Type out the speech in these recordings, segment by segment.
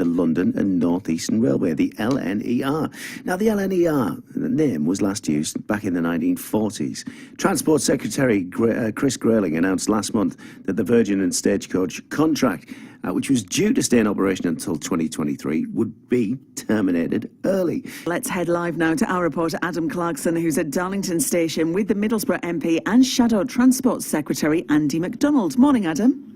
the London and North Eastern Railway, the LNER. Now, the LNER name was last used back in the 1940s. Transport Secretary Chris Grayling announced last month that the Virgin and Stagecoach contract, which was due to stay in operation until 2023, would be terminated early. Let's head live now to our reporter Adam Clarkson, who's at Darlington Station with the Middlesbrough MP and Shadow Transport Secretary Andy MacDonald. Morning, Adam.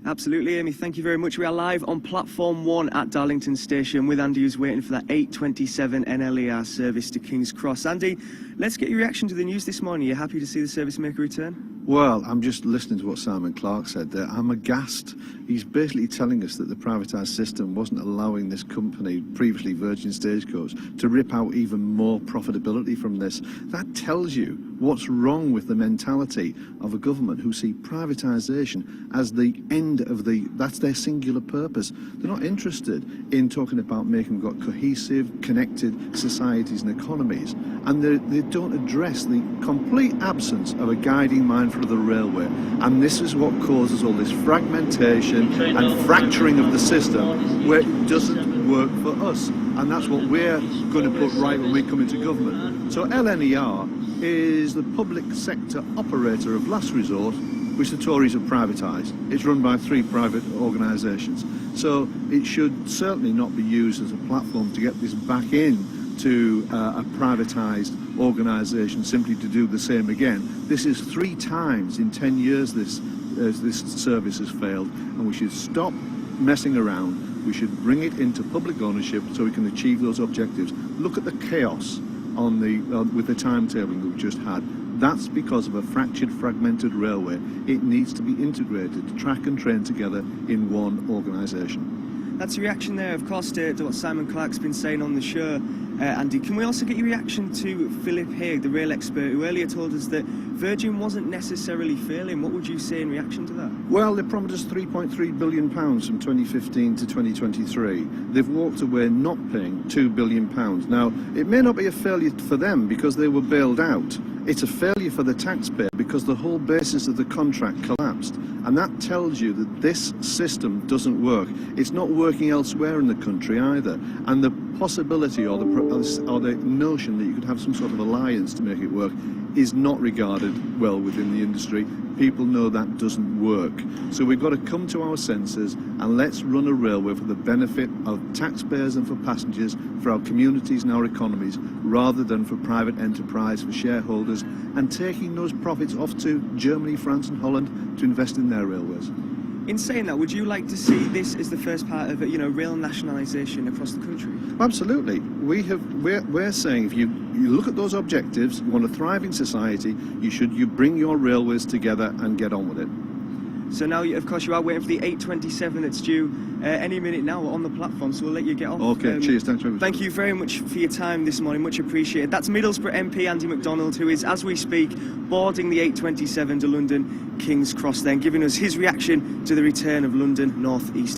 Absolutely, Amy. Thank you very much. We are live on Platform 1 at Darlington Station with Andy, who's waiting for that 8:27 NLER service to King's Cross. Andy, let's get your reaction to the news this morning. Are you happy to see the service make a return? Well, I'm just listening to what Simon Clark said there. I'm aghast. He's basically telling us that the privatised system wasn't allowing this company, previously Virgin Stagecoach, to rip out even more profitability from this. That tells you what's wrong with the mentality of a government who see privatisation as the end of that's their singular purpose. They're not interested in talking about making got cohesive, connected societies and economies, and they don't address the complete absence of a guiding mind for the railway. And this is what causes all this fragmentation and fracturing of the system, where it doesn't work for us. And that's what we're going to put right when we come into government. So LNER is the public sector operator of last resort, which the Tories have privatised. It's run by 3 private organisations. So it should certainly not be used as a platform to get this back in to a privatised organisation simply to do the same again. This is 3 times in 10 years this service has failed, and we should stop messing around. We should bring it into public ownership so we can achieve those objectives. Look at the chaos on with the timetabling that we've just had. That's because of a fractured, fragmented railway. It needs to be integrated, to track and train together in one organisation. That's a reaction there, of course, to what Simon Clark's been saying on the show. Andy, can we also get your reaction to Philip Haigh, the rail expert, who earlier told us that Virgin wasn't necessarily failing? What would you say in reaction to that? Well, they promised us £3.3 billion from 2015 to 2023. They've walked away not paying £2 billion. Now, it may not be a failure for them because they were bailed out. It's a failure for the taxpayer because the whole basis of the contract collapsed. And that tells you that this system doesn't work. It's not working elsewhere in the country either. And the possibility or the notion that you could have some sort of alliance to make it work is not regarded well within the industry. People know that doesn't work. So we've got to come to our senses and let's run a railway for the benefit of taxpayers and for passengers, for our communities and our economies, rather than for private enterprise, for shareholders, and taking those profits off to Germany, France and Holland to invest in their railways. In saying that, would you like to see this as the first part of rail nationalisation across the country? Absolutely. We're saying if you look at those objectives, you want a thriving society, you bring your railways together and get on with it. So now, of course, you are waiting for the 8:27 that's due any minute now on the platform, so we'll let you get off. Okay, cheers, thanks very much. Thank you very much for your time this morning, much appreciated. That's Middlesbrough MP Andy MacDonald, who is, as we speak, boarding the 8:27 to London King's Cross then, giving us his reaction to the return of London North East.